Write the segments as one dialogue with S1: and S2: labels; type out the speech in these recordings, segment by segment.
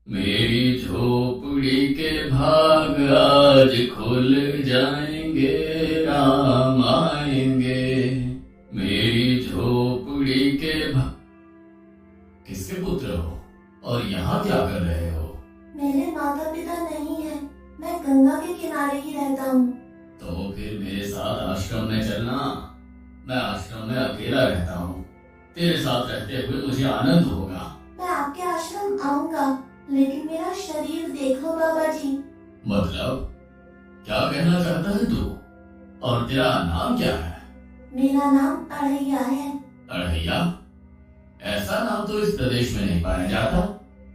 S1: मेरी झोपड़ी के भाग आज खुल जाएंगे, राम आएंगे। मेरी झोपड़ी के भाग। किसके पुत्र हो और यहाँ क्या कर रहे हो?
S2: मेरे माता पिता नहीं है, मैं गंगा के किनारे ही रहता हूँ।
S1: तो फिर मेरे साथ आश्रम में चलना। मैं आश्रम में अकेला रहता हूँ। तेरे साथ रहते हुए मुझे आनंद होगा।
S2: मैं आपके आश्रम आऊंगा, लेकिन मेरा शरीर देखो बाबा जी।
S1: मतलब क्या कहना चाहता है तू? और तेरा नाम क्या है?
S2: मेरा नाम अड़ैया है।
S1: अड़ैया? ऐसा नाम तो इस प्रदेश में नहीं पाया जाता।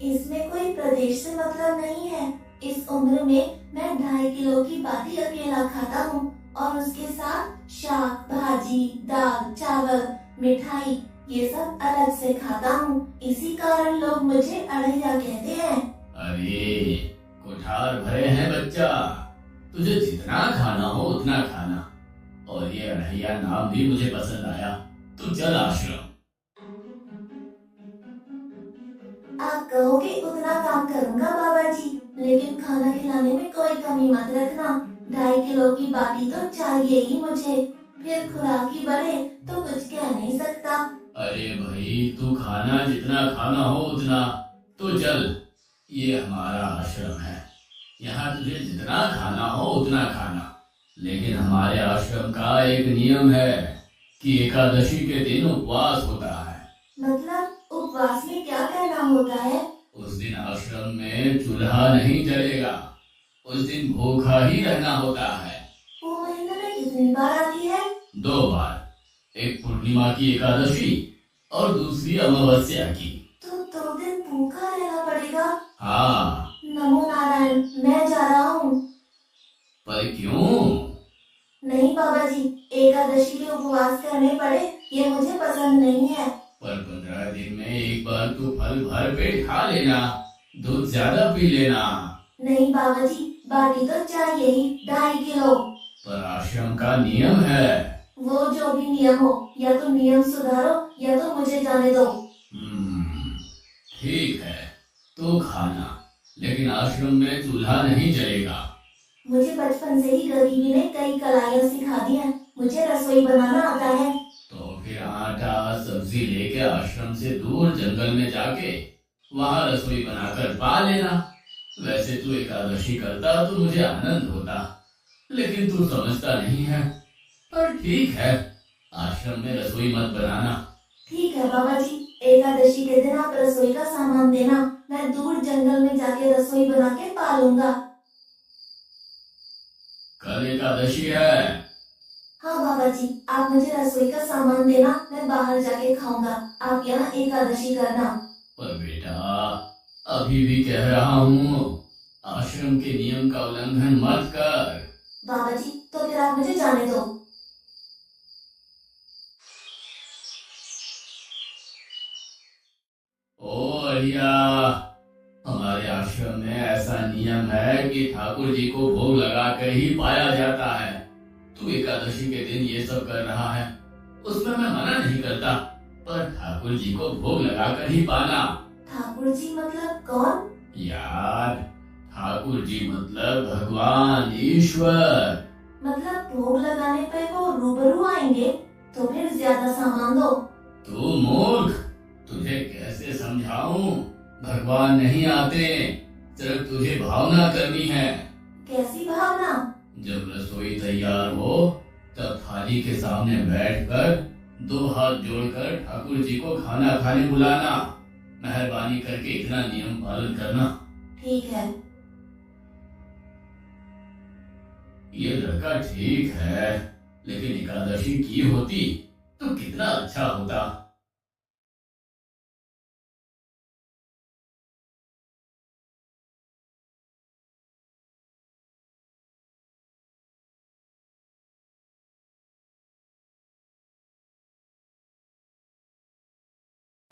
S2: इसमें कोई प्रदेश से मतलब नहीं है। इस उम्र में मैं 2.5 किलो की बाटी अकेला खाता हूँ और उसके साथ शाक भाजी दाल चावल मिठाई ये सब अलग से खाता हूँ। इसी कारण लोग मुझे अड़ैया कहते हैं।
S1: अरे कुठार भरे हैं बच्चा। तुझे जितना खाना हो उतना खाना। और ये अड़ैया नाम भी मुझे पसंद आया। तू चल आश्रम।
S2: आप कहोगे उतना काम करूँगा बाबा जी, लेकिन खाना खिलाने में कोई कमी मत रखना। 2.5 किलो की बाटी तो चाहिए ही मुझे। फिर खुराक ही बढ़े तो कुछ कह नहीं सकता।
S1: अरे भाई तू खाना जितना खाना हो उतना। तो चल, ये हमारा आश्रम है। यहाँ तुझे जितना खाना हो उतना खाना। लेकिन हमारे आश्रम का एक नियम है कि एकादशी के दिन उपवास होता है।
S2: मतलब उपवास में क्या करना होता है?
S1: उस दिन आश्रम में चूल्हा नहीं जलेगा। उस दिन भूखा ही रहना होता है।
S2: वो महीने में कितनी बार आती है?
S1: 2 बार। एक पूर्णिमा की एकादशी और दूसरी अमावस्या की।
S2: तो 2 दिन भूखा रहना पड़ेगा।
S1: हाँ।
S2: नमो नारायण, मैं जा रहा हूँ।
S1: पर क्यों?
S2: नहीं बाबा जी, एकादशी के उपवास करने पड़े ये मुझे पसंद नहीं है।
S1: पर 15 दिन में एक बार तू फल भर पेट खा लेना। दूध ज्यादा पी लेना।
S2: नहीं बाबा जी, बाटी तो चाहिए ही 2.5 किलो।
S1: पर आश्रम का नियम है।
S2: वो जो भी नियम हो, या तो नियम सुधारो या तो मुझे जाने दो।
S1: ठीक है, तो खाना। लेकिन आश्रम में चूल्हा नहीं जलेगा।
S2: मुझे बचपन से ही गरीबी ने कई कलाइयाँ सिखा दी हैं। मुझे रसोई बनाना आता है।
S1: तो फिर आटा सब्जी लेके आश्रम से दूर जंगल में जाके वहाँ रसोई बनाकर पा लेना। वैसे तू एकादशी करता तो मुझे आनंद होता, लेकिन तू समझता नहीं है। पर ठीक है, आश्रम में रसोई मत बनाना।
S2: ठीक है बाबा जी, एकादशी के दिन आप रसोई का सामान देना, मैं दूर जंगल में जाके रसोई बना के पा लूंगा।
S1: कल एकादशी है।
S2: हाँ बाबा जी, आप मुझे रसोई का सामान देना, मैं बाहर जाके खाऊंगा। आप यहाँ एकादशी करना।
S1: पर बेटा, अभी भी कह रहा हूँ, आश्रम के नियम का उल्लंघन मत कर।
S2: बाबा जी, तो फिर आप मुझे जाने दो।
S1: ओ अड़िया, हमारे आश्रम में ऐसा नियम है कि ठाकुर जी को भोग लगा कर ही पाया जाता है। तू एकादशी के दिन ये सब कर रहा है, उसमें मैं मना नहीं करता, पर ठाकुर जी को भोग लगा कर ही पाना।
S2: ठाकुर जी मतलब कौन?
S1: यार, ठाकुर जी मतलब भगवान ईश्वर।
S2: मतलब भोग लगाने पे वो रूबरू आएंगे? तो फिर ज्यादा सामान दो।
S1: तू मूर्ख, तुझे कैसे समझाऊं? भगवान नहीं आते, सिर्फ तुझे भावना करनी है।
S2: कैसी भावना?
S1: जब रसोई तैयार हो तब थाली के सामने बैठकर 2 हाथ जोड़कर ठाकुर जी को खाना खाने बुलाना। मेहरबानी करके इतना नियम पालन करना।
S2: ठीक है।
S1: ये लड़का ठीक है, लेकिन एकादशी की होती तो कितना अच्छा होता।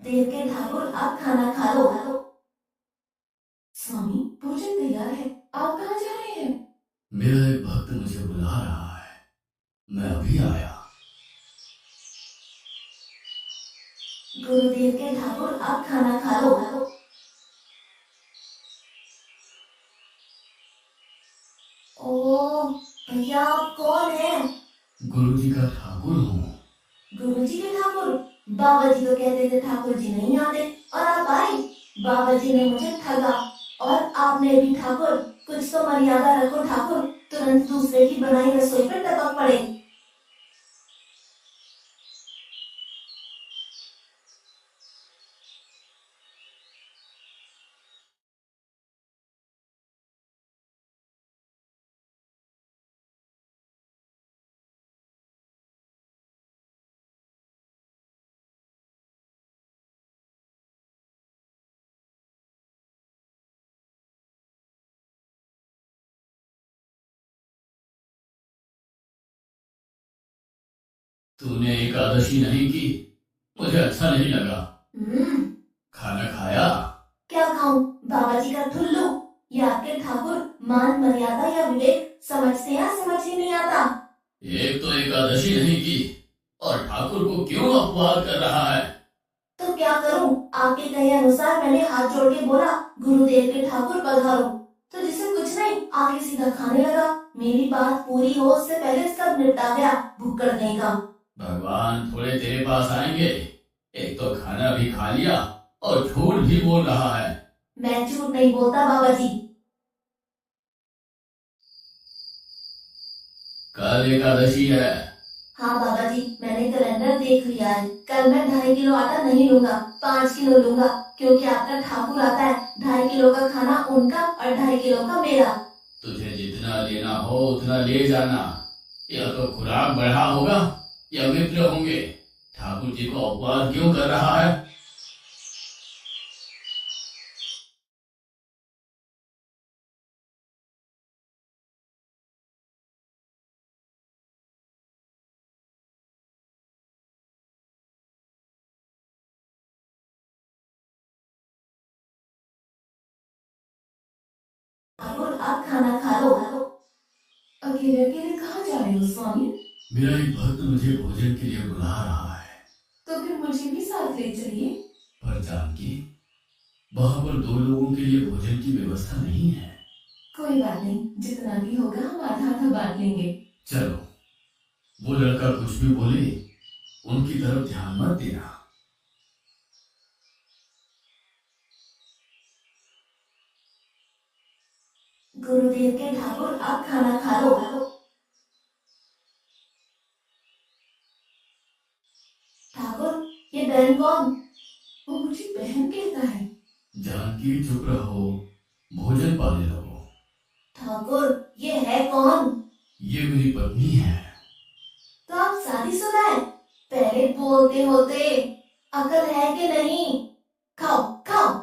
S2: देव के ठाकुर, आप खाना खा लो। स्वामी, भोजन तैयार है, आप कहाँ जा रहे हैं?
S1: मेरा एक भक्त मुझे बुला रहा है, मैं अभी आया।
S2: गुरुदेव के ठाकुर, आप खाना खा लो। ओह, भैया आप कौन हैं?
S1: गुरुजी का ठाकुर हूँ।
S2: गुरुजी के ठाकुर? बाबा जी तो कहते थे ठाकुर जी नहीं आते और आप आए। बाबा जी ने मुझे ठगा और आपने भी ठाकुर। कुछ तो मर्यादा रखो ठाकुर, तुरंत दूसरे की बनाई रसोई पर टपक पड़े।
S1: तूने एकादशी नहीं की, मुझे अच्छा नहीं लगा।
S2: हम्म।
S1: खाना खाया?
S2: क्या खाऊं? बाबा जी का ठुल्लू? या आपके ठाकुर मान मर्यादा या विवेक समझते या समझ ही नहीं आता?
S1: एक तो एकादशी नहीं की और ठाकुर को क्यों अपवाद कर रहा है?
S2: तो क्या करूं? आपके कहे अनुसार मैंने हाथ जोड़ के बोला, गुरुदेव के ठाकुर पधारो। तो जिसे कुछ नहीं, आके सीधा खाने लगा। मेरी बात पूरी हो उससे पहले सब निपटा गया, भुक्कड़ नहीं का।
S1: भगवान थोड़े तेरे पास आएंगे। एक तो खाना भी खा लिया और झूठ भी बोल रहा है।
S2: मैं झूठ नहीं बोलता बाबा जी।
S1: कल एकादशी है।
S2: हाँ बाबा जी, मैंने कैलेंडर देख लिया है। कल मैं 2.5 किलो आटा नहीं लूंगा, 5 किलो लूंगा, क्योंकि आपका ठाकुर आता है। 2.5 किलो का खाना उनका और 2.5 किलो का मेरा।
S1: तुझे जितना लेना हो उतना ले जाना। या तो खुराक बढ़ा होगा या मित्र होंगे। ठाकुर जी को अपवाद क्यों कर रहा है?
S2: ठाकुर आप खाना खा लो। अकेले अकेले कहाँ जा रहे हो स्वामी?
S1: मेरा एक भक्त मुझे भोजन के लिए बुला रहा है।
S2: तो फिर मुझे भी साथ ले चलिए।
S1: पर जानकी, वहां पर दो लोगों के लिए भोजन की व्यवस्था नहीं है।
S2: कोई बात नहीं, जितना भी होगा हम आधा आधा बांट लेंगे।
S1: चलो, वो लड़का कुछ भी बोले उनकी तरफ ध्यान मत देना।
S2: गुरुदेव के ठाकुर आप खाना खा लो। ठाकुर, ये बहन कौन? वो मुझे बहन कहता है।
S1: जानकी चुप रहो, भोजन पाने लगो।
S2: ठाकुर, ये है कौन?
S1: ये मेरी पत्नी है।
S2: तो आप शादीशुदा हैं? पहले बोलते होते। अकल है कि नहीं? खाओ खाओ।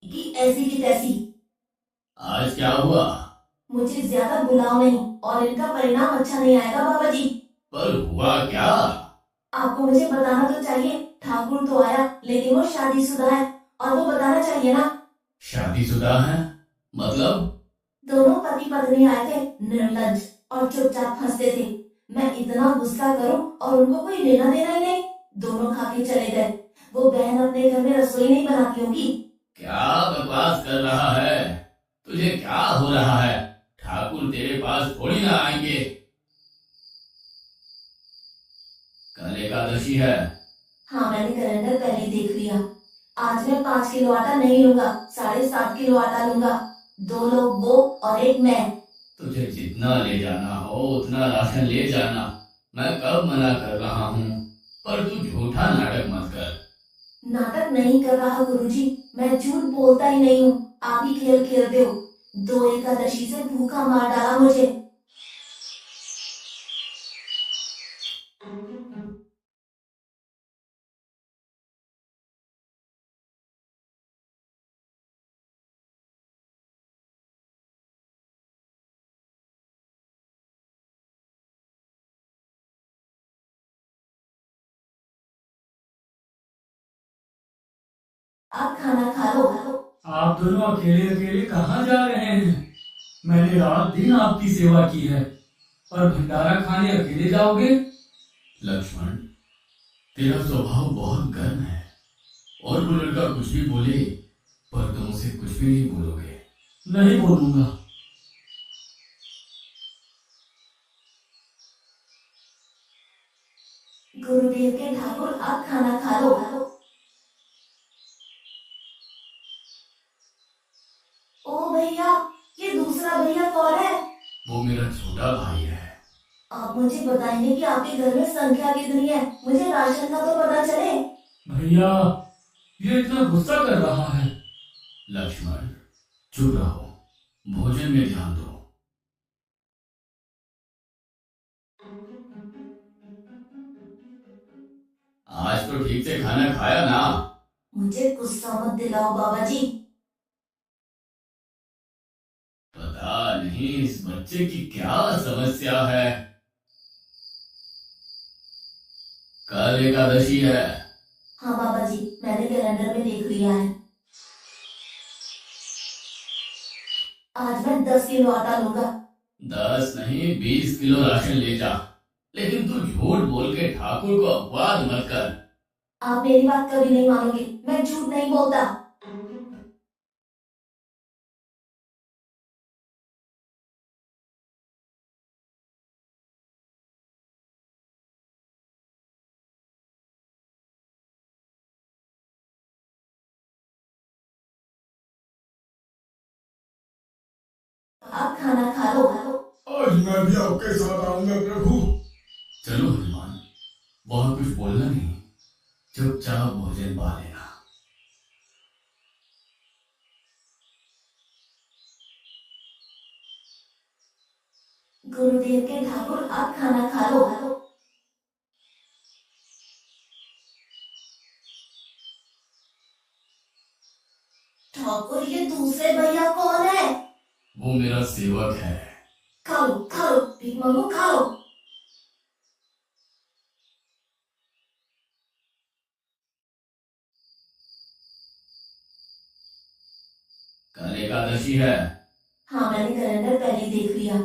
S2: कि ऐसी की तैसी।
S1: आज क्या हुआ?
S2: मुझे ज्यादा बुलाओ नहीं, और इनका परिणाम अच्छा नहीं आएगा बाबा जी।
S1: पर हुआ क्या?
S2: आपको मुझे बताना तो चाहिए। ठाकुर तो आया, लेकिन वो शादीशुदा है, और वो बताना चाहिए ना।
S1: शादीशुदा है? मतलब?
S2: दोनों पति पत्नी आए थे, निर्लज्ज, और चुपचाप हंसते थे। मैं इतना गुस्सा करूं और उनको कोई लेना देना ही नहीं। दोनों खा के चले गए। वो बहन अपने घर में रसोई नहीं बनाती होगी।
S1: क्या बकवास कर रहा है? तुझे क्या हो रहा है? ठाकुर तेरे पास थोड़ी ना आएंगे। कल एकादशी है।
S2: हाँ, मैंने कैलेंडर पहले ही देख लिया। आज मैं 5 किलो आटा नहीं लूंगा, 7.5 किलो आटा लूंगा। 2 लोग वो और एक मैं।
S1: तुझे जितना ले जाना हो उतना राशन ले जाना। मैं कब मना कर रहा हूँ। पर तू झूठा नाटक मत कर।
S2: नाटक नहीं कर रहा गुरुजी, मैं झूठ बोलता ही नहीं हूँ। आप ही खेल खेलते हो। 2 एकादशी से भूखा मार डाला मुझे। आप खाना खा लो।
S3: आप दोनों अकेले अकेले कहाँ जा रहे हैं? मैंने रात दिन आपकी सेवा की है और भंडारा खाने अकेले जाओगे?
S1: लक्ष्मण, तेरा स्वभाव बहुत गर्म है और वो लड़का कुछ भी बोले पर तुम उसे कुछ भी नहीं बोलोगे।
S3: नहीं बोलूंगा।
S2: गुरुदेव के ठाकुर, आप खाना खा लो। ओ भैया, ये दूसरा भैया कौन है?
S1: वो मेरा छोटा भाई है।
S2: आप मुझे बताएंगे कि आपके घर में संख्या कितनी है? मुझे राशन का तो पता चले।
S3: भैया, ये इतना गुस्सा कर रहा है।
S1: लक्ष्मण, चुप रहो, भोजन में ध्यान दो। आज तो ठीक से खाना खाया ना?
S2: मुझे गुस्सा मत दिलाओ बाबा जी।
S1: पता नहीं इस बच्चे की क्या समस्या है। कल एकादशी है।
S2: हाँ बाबा जी, मैंने कैलेंडर में देख लिया है। आज मैं 10 किलो आटा लूंगा।
S1: 10 नहीं 20 किलो राशन ले जा, लेकिन तू झूठ बोल के ठाकुर को अपवाद मत कर।
S2: आप मेरी बात कभी नहीं मानोगे, मैं झूठ नहीं बोलता। आप खाना खा लो।
S3: आज मैं भी आपके साथ आऊंगा प्रभु।
S1: चलो हनुमान, बहुत कुछ बोलना नहीं, चुपचाप भोजन पा लेना।
S2: गुरुदेव के ठाकुर, आप खाना खा लो। ठाकुर, ये दूसरे भैया कौन है?
S1: वो मेरा सेवक है।
S2: खा लो भीख मांगो, खा लो।
S1: कल एकादशी है।
S2: हाँ, मैंने कैलेंडर पहले ही देख लिया।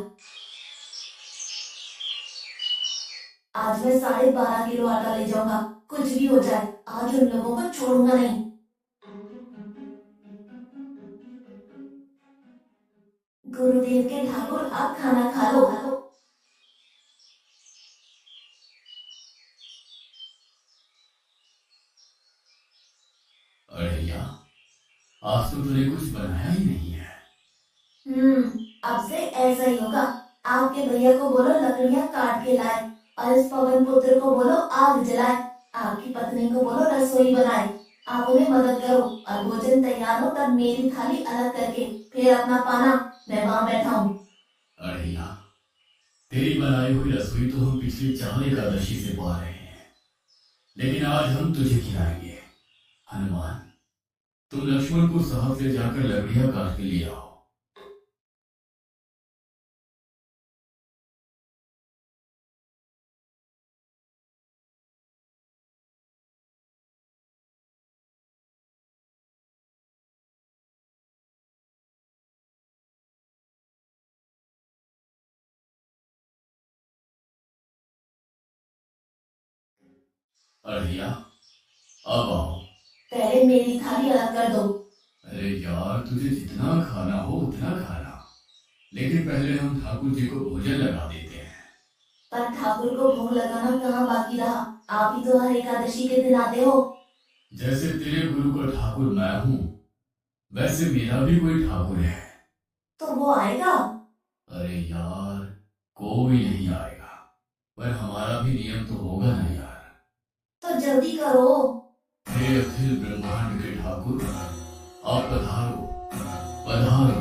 S2: आज मैं 12.5 किलो आटा ले जाऊंगा, कुछ भी हो जाए, आज उन लोगों को छोड़ूंगा नहीं। गुरुदेव के ठाकुर, आप खाना खा लो।
S1: अड़ैया, आज तो तूने कुछ बनाया ही नहीं है।
S2: अब से ऐसा ही होगा। आपके भैया को बोलो लकड़ियां काट के लाए और इस पवन पुत्र को बोलो आग जलाए। आपकी पत्नी को बोलो रसोई बनाए। आप उन्हें मदद करो और भोजन तैयार हो तब मेरी थाली अलग करके फिर अपना पाना, मैं वहां बैठा हूँ।
S1: अड़ैया, तेरी बनाई हुई रसोई तो हम पिछली 4 एकादशी से पा रहे हैं, लेकिन आज हम तुझे खिलाएंगे। हनुमान, तुम लक्ष्मण को साथ ले जाकर लकड़ियां काट के ले आओ। अड़ैया, अब आओ।
S2: पहले मेरी थाली अलग कर दो।
S1: अरे यार, तुझे जितना खाना हो उतना खाना, लेकिन पहले हम ठाकुर जी को भोजन लगा देते हैं।
S2: पर ठाकुर को भोग लगाना कहाँ बाकी रहा? आप ही तो हर एकादशी के दिन आते हो।
S1: जैसे तेरे गुरु का ठाकुर मैं हूँ, वैसे मेरा भी कोई ठाकुर है।
S2: तो वो आएगा?
S1: अरे यार, कोई नहीं आएगा, पर हमारा भी नियम तो होगा ना यार।
S2: तो जल्दी करो।
S1: हे अखिल ब्रह्मांड के ठाकुर, आप पधारो पधारो।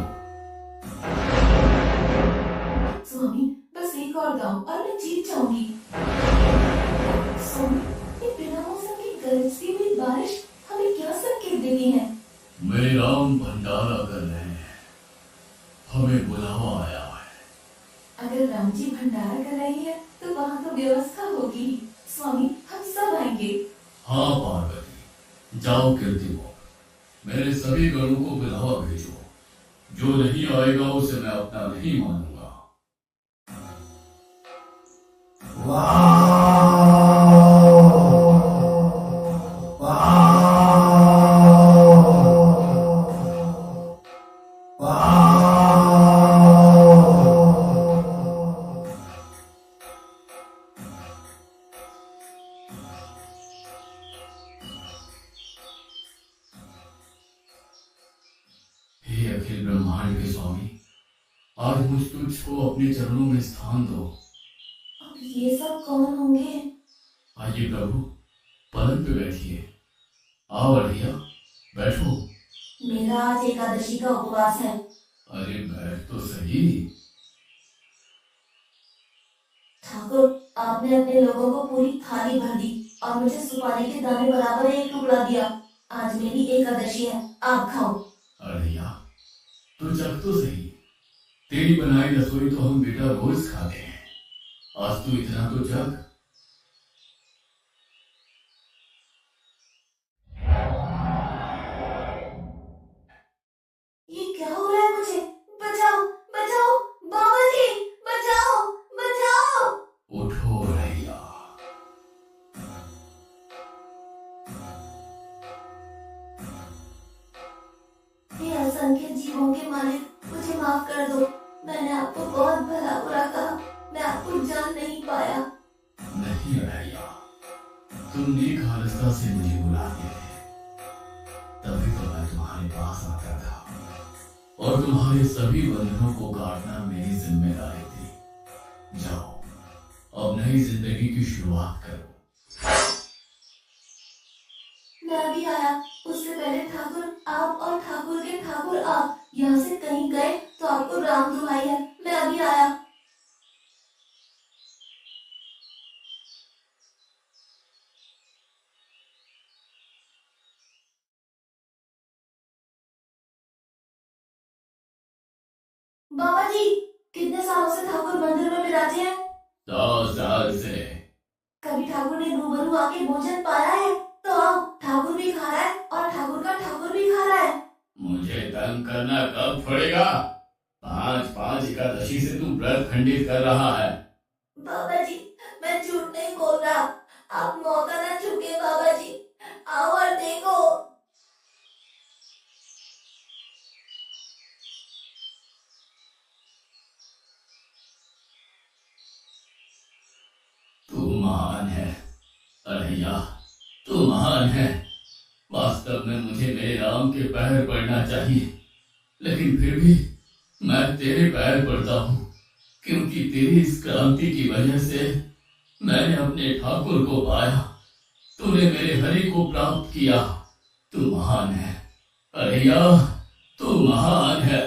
S2: स्वामी, बस एक और गाँव और मैं जीत जाऊंगी। स्वामी, ये बिना मौसम की गरजती हुई बारिश हमें क्या संकेत देती है?
S1: मेरे राम भंडारा कर रहे हैं, हमें बुलावा आया है।
S2: अगर राम जी भंडारा कर रही है तो वहाँ तो व्यवस्था होगी। स्वामी, हम सब आएंगे।
S1: हाँ पार्वती, जाओ कीर्ति मोड़, मेरे सभी गणों को बुलावा भेजो। जो नहीं आएगा उसे मैं अपना नहीं मानूंगा। हे अखिल ब्रह्मांड के स्वामी, आज मुझ तुझको अपने चरणों में स्थान दो।
S2: अब ये सब कौन होंगे?
S1: आइए प्रभु, पलंग पे बैठिए। आओ अढ़िया, बैठो।
S2: मेरा आज एकादशी का उपवास है।
S1: अरे बैठ तो सही।
S2: ठाकुर, आपने अपने लोगों को पूरी थाली भर दी और मुझे सुपारी के दाने बराबर एक टुकड़ा दिया। आज मेरी एकादशी है, आप खाओ।
S1: अढ़िया, तू चख तो सही। तेरी बनाई रसोई तो हम बेटा रोज खाते हैं। आज तू इतना तो चख।
S2: ये क्या हो रहा है मुझे? बचाओ, बचाओ, बाबा जी, बचाओ, बचाओ।
S1: उठो अढ़िया।
S2: हे असंख्य जीवों के मालिक, मुझे माफ कर दो। मैंने आपको बहुत भला बुरा कहा, मैं आपको जान नहीं पाया।
S1: नहीं अढ़िया, तुम नेक हालता से मुझे बुलाते थे, तभी तो मैं तुम्हारे पास आता था। और तुम्हारे सभी बंधनों को काटना मेरी जिम्मेदारी थी। जाओ, अब नई जिंदगी की शुरुआत करो।
S2: मैं अभी आया। उससे पहले ठाकुर आप और ठाकुर के ठाकुर आप यहाँ से कहीं गए तो आपको राम दुहाई है, मैं अभी आया। बाबा जी, कितने सालों से ठाकुर मंदिर में विराजे हैं?
S1: 100 साल से।
S2: कभी ठाकुर ने रूबरू आके भोजन पाया है? तो आओ, ठाकुर भी खा रहा है और ठाकुर का ठाकुर भी खा रहा है।
S1: मुझे तंग करना कब छोड़ेगा? 5-5 एकादशी से तू व्रत खंडित कर रहा है।
S2: बाबा जी, मैं झूठ नहीं बोल रहा। आप मौका ना चूके बाबा जी, आओ और देखो।
S1: तू महान है अढ़िया, तू महान है। वास्तव में मुझे मेरे राम के पैर पड़ना चाहिए, लेकिन फिर भी मैं तेरे पैर पड़ता हूँ, क्योंकि तेरी इस क्रांति की वजह से मैंने अपने ठाकुर को पाया। तूने मेरे हरि को प्राप्त किया। तू महान है अढ़िया, तू महान है।